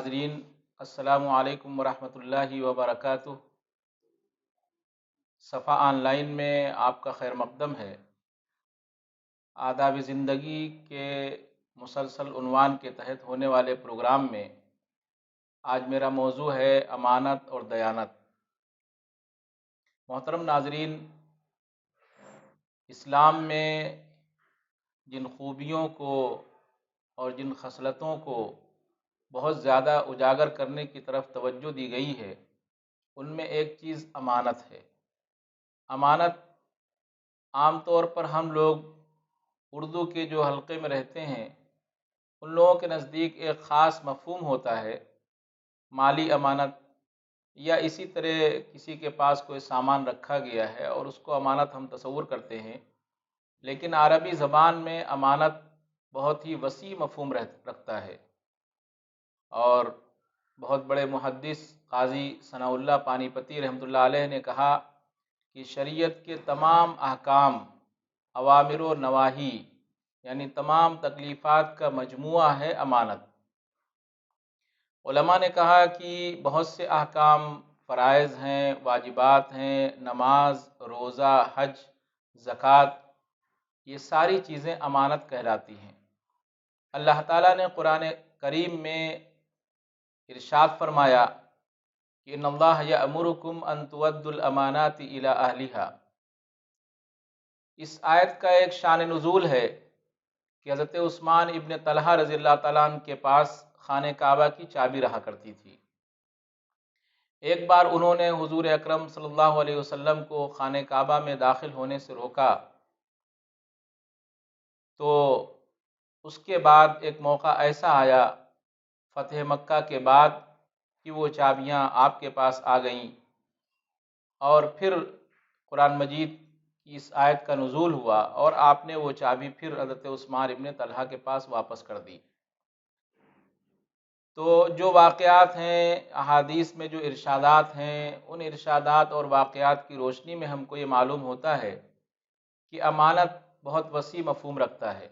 ناظرین، السلام علیکم ورحمۃ اللہ وبرکاتہ۔ صفا آن لائن میں آپ کا خیر مقدم ہے۔ آداب زندگی کے مسلسل عنوان کے تحت ہونے والے پروگرام میں آج میرا موضوع ہے امانت اور دیانت۔ محترم ناظرین، اسلام میں جن خوبیوں کو اور جن خصلتوں کو بہت زیادہ اجاگر کرنے کی طرف توجہ دی گئی ہے، ان میں ایک چیز امانت ہے۔ امانت عام طور پر ہم لوگ اردو کے جو حلقے میں رہتے ہیں ان لوگوں کے نزدیک ایک خاص مفہوم ہوتا ہے، مالی امانت، یا اسی طرح کسی کے پاس کوئی سامان رکھا گیا ہے اور اس کو امانت ہم تصور کرتے ہیں۔ لیکن عربی زبان میں امانت بہت ہی وسیع مفہوم رکھتا ہے، اور بہت بڑے محدث قاضی ثناء اللہ پانی پتی رحمۃ اللہ علیہ نے کہا کہ شریعت کے تمام احکام، اوامر و نواہی، یعنی تمام تکلیفات کا مجموعہ ہے امانت۔ علماء نے کہا کہ بہت سے احکام، فرائض ہیں، واجبات ہیں، نماز، روزہ، حج، زکوٰۃ، یہ ساری چیزیں امانت کہلاتی ہیں۔ اللہ تعالیٰ نے قرآن کریم میں ارشاد فرمایا کہ ان اللہ یأمرکم ان تؤدوا الامانات الی اہلہا۔ اس آیت کا ایک شان نزول ہے کہ حضرت عثمان ابن طلحہ رضی اللہ تعالیٰ عنہ کے پاس خانہ کعبہ کی چابی رہا کرتی تھی۔ ایک بار انہوں نے حضور اکرم صلی اللہ علیہ وسلم کو خانہ کعبہ میں داخل ہونے سے روکا، تو اس کے بعد ایک موقع ایسا آیا فتح مکہ کے بعد کہ وہ چابیاں آپ کے پاس آ گئیں، اور پھر قرآن مجید کی اس آیت کا نزول ہوا اور آپ نے وہ چابی پھر حضرت عثمان ابن طلحہ کے پاس واپس کر دی۔ تو جو واقعات ہیں، احادیث میں جو ارشادات ہیں، ان ارشادات اور واقعات کی روشنی میں ہم کو یہ معلوم ہوتا ہے کہ امانت بہت وسیع مفہوم رکھتا ہے۔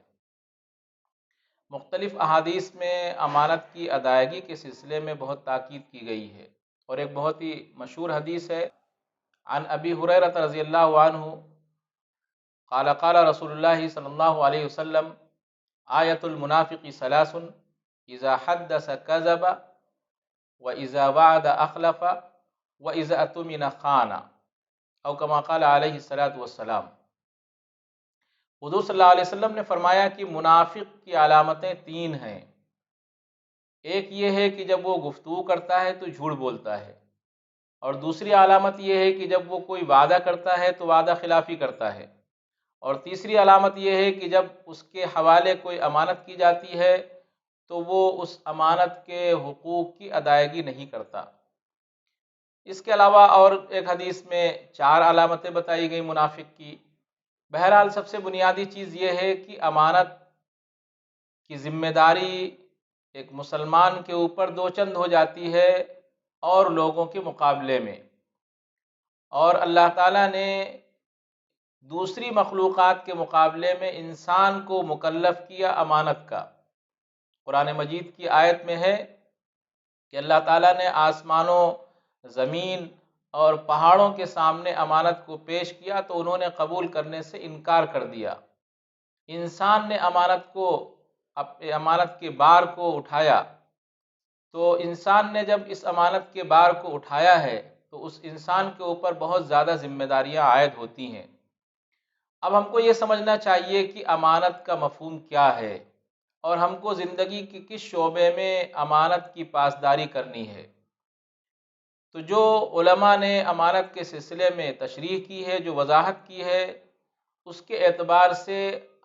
مختلف احادیث میں امانت کی ادائیگی کے سلسلے میں بہت تاکید کی گئی ہے، اور ایک بہت ہی مشہور حدیث ہے عن ابی ہریرہ رضی اللہ عنہ قال قال رسول اللہ صلی اللہ علیہ وسلم آیت المنافق ثلاث اذا حدث كذب واذا وعد اخلف واذا اؤتمن خان، او کما قال علیہ الصلوۃ والسلام۔ حضور صلی اللہ علیہ وسلم نے فرمایا کہ منافق کی علامتیں تین ہیں۔ ایک یہ ہے کہ جب وہ گفتگو کرتا ہے تو جھوٹ بولتا ہے، اور دوسری علامت یہ ہے کہ جب وہ کوئی وعدہ کرتا ہے تو وعدہ خلافی کرتا ہے، اور تیسری علامت یہ ہے کہ جب اس کے حوالے کوئی امانت کی جاتی ہے تو وہ اس امانت کے حقوق کی ادائیگی نہیں کرتا۔ اس کے علاوہ اور ایک حدیث میں 4 علامتیں بتائی گئی منافق کی۔ بہرحال سب سے بنیادی چیز یہ ہے کہ امانت کی ذمہ داری ایک مسلمان کے اوپر دو چند ہو جاتی ہے اور لوگوں کے مقابلے میں، اور اللہ تعالیٰ نے دوسری مخلوقات کے مقابلے میں انسان کو مکلف کیا امانت کا۔ قرآن مجید کی آیت میں ہے کہ اللہ تعالیٰ نے آسمانوں، زمین اور پہاڑوں کے سامنے امانت کو پیش کیا تو انہوں نے قبول کرنے سے انکار کر دیا۔ انسان نے امانت کے بار کو اٹھایا، تو انسان نے جب اس امانت کے بار کو اٹھایا ہے تو اس انسان کے اوپر بہت زیادہ ذمہ داریاں عائد ہوتی ہیں۔ اب ہم کو یہ سمجھنا چاہیے کہ امانت کا مفہوم کیا ہے، اور ہم کو زندگی کے کس شعبے میں امانت کی پاسداری کرنی ہے۔ تو جو علماء نے امانت کے سلسلے میں تشریح کی ہے، جو وضاحت کی ہے، اس کے اعتبار سے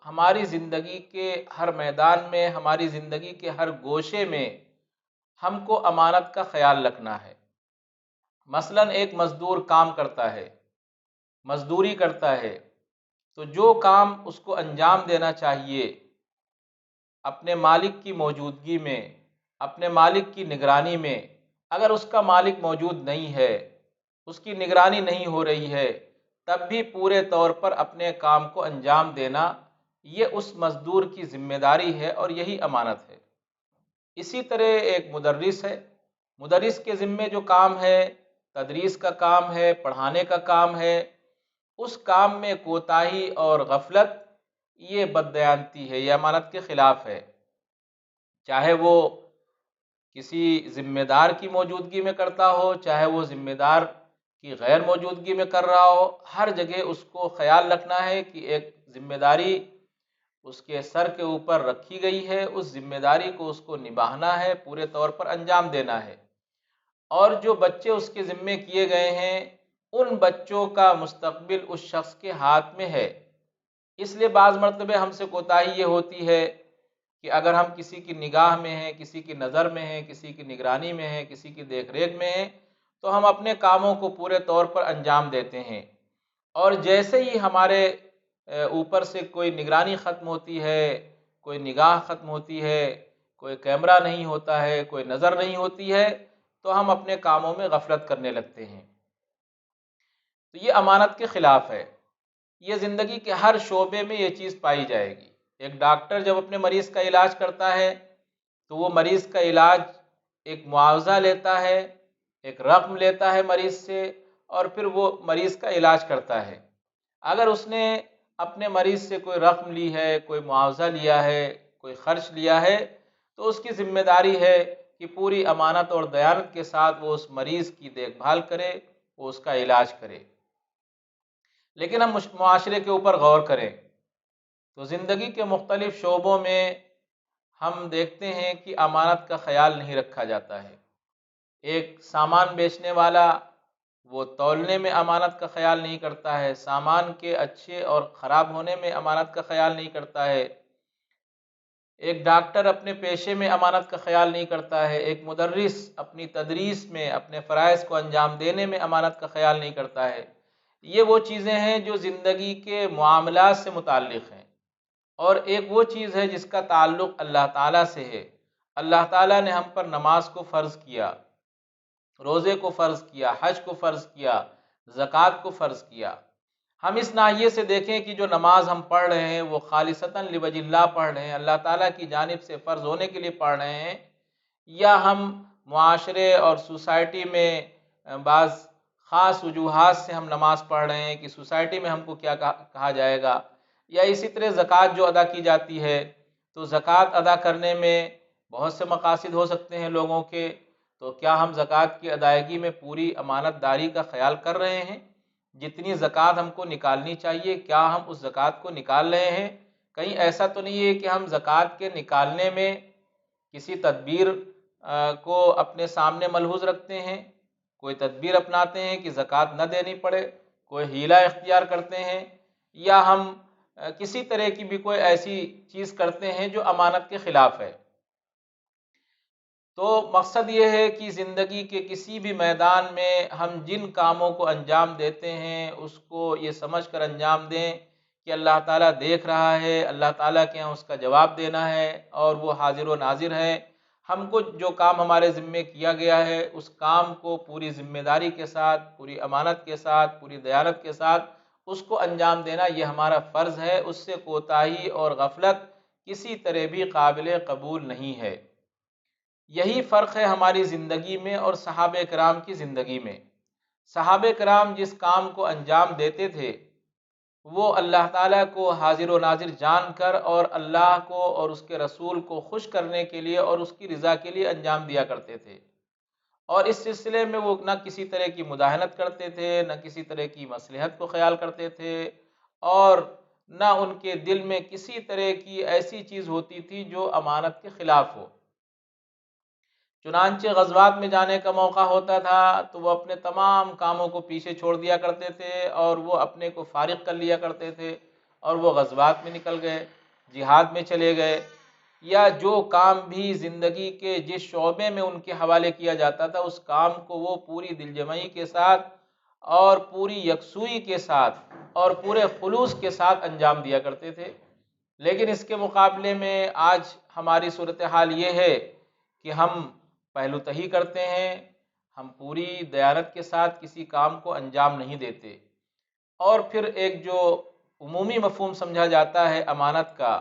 ہماری زندگی کے ہر میدان میں، ہماری زندگی کے ہر گوشے میں ہم کو امانت کا خیال رکھنا ہے۔ مثلا ایک مزدور کام کرتا ہے، مزدوری کرتا ہے، تو جو کام اس کو انجام دینا چاہیے اپنے مالک کی موجودگی میں، اپنے مالک کی نگرانی میں، اگر اس کا مالک موجود نہیں ہے، اس کی نگرانی نہیں ہو رہی ہے، تب بھی پورے طور پر اپنے کام کو انجام دینا، یہ اس مزدور کی ذمہ داری ہے، اور یہی امانت ہے۔ اسی طرح ایک مدرس ہے، مدرس کے ذمے جو کام ہے، تدریس کا کام ہے، پڑھانے کا کام ہے، اس کام میں کوتاہی اور غفلت یہ بددیانتی ہے، یہ امانت کے خلاف ہے، چاہے وہ کسی ذمہ دار کی موجودگی میں کرتا ہو، چاہے وہ ذمہ دار کی غیر موجودگی میں کر رہا ہو، ہر جگہ اس کو خیال رکھنا ہے کہ ایک ذمہ داری اس کے سر کے اوپر رکھی گئی ہے، اس ذمہ داری کو اس کو نبھانا ہے، پورے طور پر انجام دینا ہے، اور جو بچے اس کے ذمے کیے گئے ہیں ان بچوں کا مستقبل اس شخص کے ہاتھ میں ہے۔ اس لیے بعض مرتبہ ہم سے کوتاہی یہ ہوتی ہے کہ اگر ہم کسی کی نگاہ میں ہیں، کسی کی نظر میں ہیں، کسی کی نگرانی میں ہیں، کسی کی دیکھ ریکھ میں ہیں، تو ہم اپنے کاموں کو پورے طور پر انجام دیتے ہیں، اور جیسے ہی ہمارے اوپر سے کوئی نگرانی ختم ہوتی ہے، کوئی نگاہ ختم ہوتی ہے، کوئی کیمرہ نہیں ہوتا ہے، کوئی نظر نہیں ہوتی ہے، تو ہم اپنے کاموں میں غفلت کرنے لگتے ہیں۔ تو یہ امانت کے خلاف ہے، یہ زندگی کے ہر شعبے میں یہ چیز پائی جائے گی۔ ایک ڈاکٹر جب اپنے مریض کا علاج کرتا ہے تو وہ مریض کا علاج ایک معاوضہ لیتا ہے، ایک رقم لیتا ہے مریض سے، اور پھر وہ مریض کا علاج کرتا ہے۔ اگر اس نے اپنے مریض سے کوئی رقم لی ہے، کوئی معاوضہ لیا ہے، کوئی خرچ لیا ہے، تو اس کی ذمہ داری ہے کہ پوری امانت اور دیانت کے ساتھ وہ اس مریض کی دیکھ بھال کرے، وہ اس کا علاج کرے۔ لیکن ہم معاشرے کے اوپر غور کریں تو زندگی کے مختلف شعبوں میں ہم دیکھتے ہیں کہ امانت کا خیال نہیں رکھا جاتا ہے۔ ایک سامان بیچنے والا وہ تولنے میں امانت کا خیال نہیں کرتا ہے، سامان کے اچھے اور خراب ہونے میں امانت کا خیال نہیں کرتا ہے، ایک ڈاکٹر اپنے پیشے میں امانت کا خیال نہیں کرتا ہے، ایک مدرس اپنی تدریس میں اپنے فرائض کو انجام دینے میں امانت کا خیال نہیں کرتا ہے۔ یہ وہ چیزیں ہیں جو زندگی کے معاملات سے متعلق ہیں، اور ایک وہ چیز ہے جس کا تعلق اللہ تعالیٰ سے ہے۔ اللہ تعالیٰ نے ہم پر نماز کو فرض کیا، روزے کو فرض کیا، حج کو فرض کیا، زکوٰۃ کو فرض کیا۔ ہم اس ناحیے سے دیکھیں کہ جو نماز ہم پڑھ رہے ہیں وہ خالصتاً لوجہ اللہ پڑھ رہے ہیں، اللہ تعالیٰ کی جانب سے فرض ہونے کے لیے پڑھ رہے ہیں، یا ہم معاشرے اور سوسائٹی میں بعض خاص وجوہات سے ہم نماز پڑھ رہے ہیں کہ سوسائٹی میں ہم کو کیا کہا جائے گا، یا اسی طرح زکوٰۃ جو ادا کی جاتی ہے، تو زکوٰۃ ادا کرنے میں بہت سے مقاصد ہو سکتے ہیں لوگوں کے، تو کیا ہم زکوٰۃ کی ادائیگی میں پوری امانت داری کا خیال کر رہے ہیں؟ جتنی زکوٰۃ ہم کو نکالنی چاہیے کیا ہم اس زکوٰۃ کو نکال رہے ہیں؟ کہیں ایسا تو نہیں ہے کہ ہم زکوٰۃ کے نکالنے میں کسی تدبیر کو اپنے سامنے ملحوظ رکھتے ہیں، کوئی تدبیر اپناتے ہیں کہ زکوٰۃ نہ دینی پڑے، کوئی حیلہ اختیار کرتے ہیں، یا ہم کسی طرح کی بھی کوئی ایسی چیز کرتے ہیں جو امانت کے خلاف ہے۔ تو مقصد یہ ہے کہ زندگی کے کسی بھی میدان میں ہم جن کاموں کو انجام دیتے ہیں اس کو یہ سمجھ کر انجام دیں کہ اللہ تعالیٰ دیکھ رہا ہے، اللہ تعالیٰ کے یہاں اس کا جواب دینا ہے، اور وہ حاضر و ناظر ہے۔ ہم کو جو کام ہمارے ذمے کیا گیا ہے اس کام کو پوری ذمہ داری کے ساتھ، پوری امانت کے ساتھ، پوری دیانت کے ساتھ اس کو انجام دینا یہ ہمارا فرض ہے، اس سے کوتاہی اور غفلت کسی طرح بھی قابل قبول نہیں ہے۔ یہی فرق ہے ہماری زندگی میں اور صحابہ کرام کی زندگی میں۔ صحابہ کرام جس کام کو انجام دیتے تھے وہ اللہ تعالیٰ کو حاضر و ناظر جان کر اور اللہ کو اور اس کے رسول کو خوش کرنے کے لیے اور اس کی رضا کے لیے انجام دیا کرتے تھے، اور اس سلسلے میں وہ نہ کسی طرح کی مداہنت کرتے تھے، نہ کسی طرح کی مصلحت کو خیال کرتے تھے، اور نہ ان کے دل میں کسی طرح کی ایسی چیز ہوتی تھی جو امانت کے خلاف ہو۔ چنانچہ غزوات میں جانے کا موقع ہوتا تھا تو وہ اپنے تمام کاموں کو پیچھے چھوڑ دیا کرتے تھے اور وہ اپنے کو فارغ کر لیا کرتے تھے، اور وہ غزوات میں نکل گئے، جہاد میں چلے گئے، یا جو کام بھی زندگی کے جس شعبے میں ان کے حوالے کیا جاتا تھا اس کام کو وہ پوری دل جمعی کے ساتھ اور پوری یکسوئی کے ساتھ اور پورے خلوص کے ساتھ انجام دیا کرتے تھے۔ لیکن اس کے مقابلے میں آج ہماری صورتحال یہ ہے کہ ہم پہلو تہی کرتے ہیں، ہم پوری دیانت کے ساتھ کسی کام کو انجام نہیں دیتے، اور پھر ایک جو عمومی مفہوم سمجھا جاتا ہے امانت کا،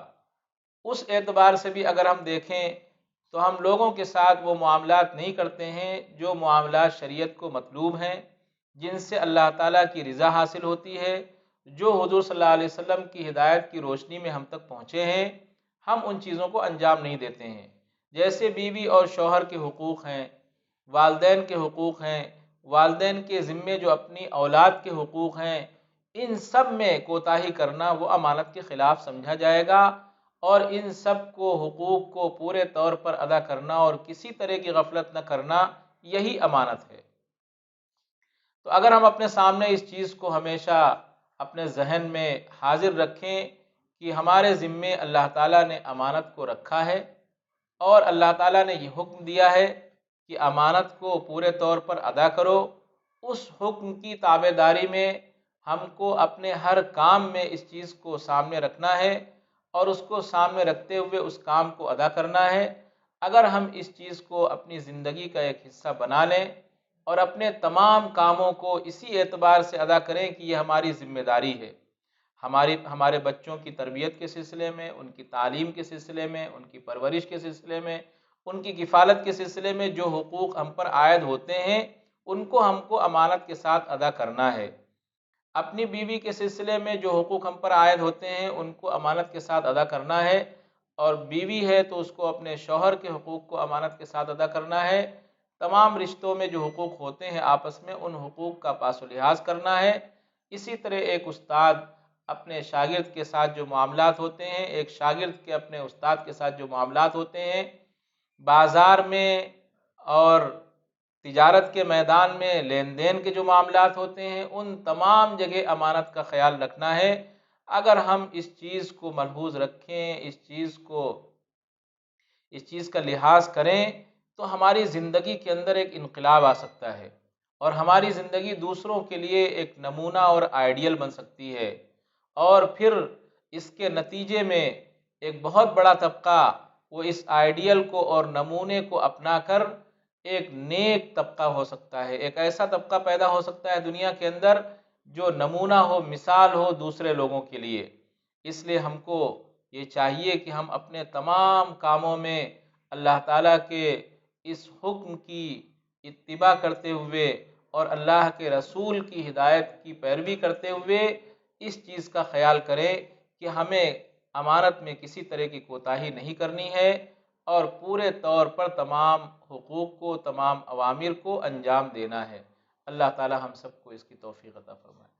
اس اعتبار سے بھی اگر ہم دیکھیں تو ہم لوگوں کے ساتھ وہ معاملات نہیں کرتے ہیں جو معاملات شریعت کو مطلوب ہیں، جن سے اللہ تعالیٰ کی رضا حاصل ہوتی ہے، جو حضور صلی اللہ علیہ وسلم کی ہدایت کی روشنی میں ہم تک پہنچے ہیں، ہم ان چیزوں کو انجام نہیں دیتے ہیں۔ جیسے بیوی اور شوہر کے حقوق ہیں، والدین کے حقوق ہیں، والدین کے ذمے جو اپنی اولاد کے حقوق ہیں، ان سب میں کوتاہی کرنا وہ امانت کے خلاف سمجھا جائے گا، اور ان سب کو حقوق کو پورے طور پر ادا کرنا اور کسی طرح کی غفلت نہ کرنا، یہی امانت ہے۔ تو اگر ہم اپنے سامنے اس چیز کو ہمیشہ اپنے ذہن میں حاضر رکھیں کہ ہمارے ذمے اللہ تعالیٰ نے امانت کو رکھا ہے، اور اللہ تعالیٰ نے یہ حکم دیا ہے کہ امانت کو پورے طور پر ادا کرو، اس حکم کی تابع داری میں ہم کو اپنے ہر کام میں اس چیز کو سامنے رکھنا ہے، اور اس کو سامنے رکھتے ہوئے اس کام کو ادا کرنا ہے۔ اگر ہم اس چیز کو اپنی زندگی کا ایک حصہ بنا لیں اور اپنے تمام کاموں کو اسی اعتبار سے ادا کریں کہ یہ ہماری ذمہ داری ہے، ہمارے بچوں کی تربیت کے سلسلے میں، ان کی تعلیم کے سلسلے میں، ان کی پرورش کے سلسلے میں، ان کی کفالت کے سلسلے میں جو حقوق ہم پر عائد ہوتے ہیں، ان کو ہم کو امانت کے ساتھ ادا کرنا ہے۔ اپنی بیوی کے سلسلے میں جو حقوق ہم پر عائد ہوتے ہیں، ان کو امانت کے ساتھ ادا کرنا ہے، اور بیوی ہے تو اس کو اپنے شوہر کے حقوق کو امانت کے ساتھ ادا کرنا ہے۔ تمام رشتوں میں جو حقوق ہوتے ہیں آپس میں، ان حقوق کا پاس و لحاظ کرنا ہے۔ اسی طرح ایک استاد اپنے شاگرد کے ساتھ جو معاملات ہوتے ہیں، ایک شاگرد کے اپنے استاد کے ساتھ جو معاملات ہوتے ہیں، بازار میں اور تجارت کے میدان میں لین دین کے جو معاملات ہوتے ہیں، ان تمام جگہ امانت کا خیال رکھنا ہے۔ اگر ہم اس چیز کو ملحوظ رکھیں، اس چیز کا لحاظ کریں، تو ہماری زندگی کے اندر ایک انقلاب آ سکتا ہے، اور ہماری زندگی دوسروں کے لیے ایک نمونہ اور آئیڈیل بن سکتی ہے، اور پھر اس کے نتیجے میں ایک بہت بڑا طبقہ وہ اس آئیڈیل کو اور نمونے کو اپنا کر ایک نیک طبقہ ہو سکتا ہے، ایک ایسا طبقہ پیدا ہو سکتا ہے دنیا کے اندر جو نمونہ ہو، مثال ہو دوسرے لوگوں کے لیے۔ اس لیے ہم کو یہ چاہیے کہ ہم اپنے تمام کاموں میں اللہ تعالیٰ کے اس حکم کی اتباع کرتے ہوئے اور اللہ کے رسول کی ہدایت کی پیروی کرتے ہوئے اس چیز کا خیال کریں کہ ہمیں امانت میں کسی طرح کی کوتاہی نہیں کرنی ہے، اور پورے طور پر تمام حقوق کو، تمام اوامر کو انجام دینا ہے۔ اللہ تعالی ہم سب کو اس کی توفیق عطا فرمائے۔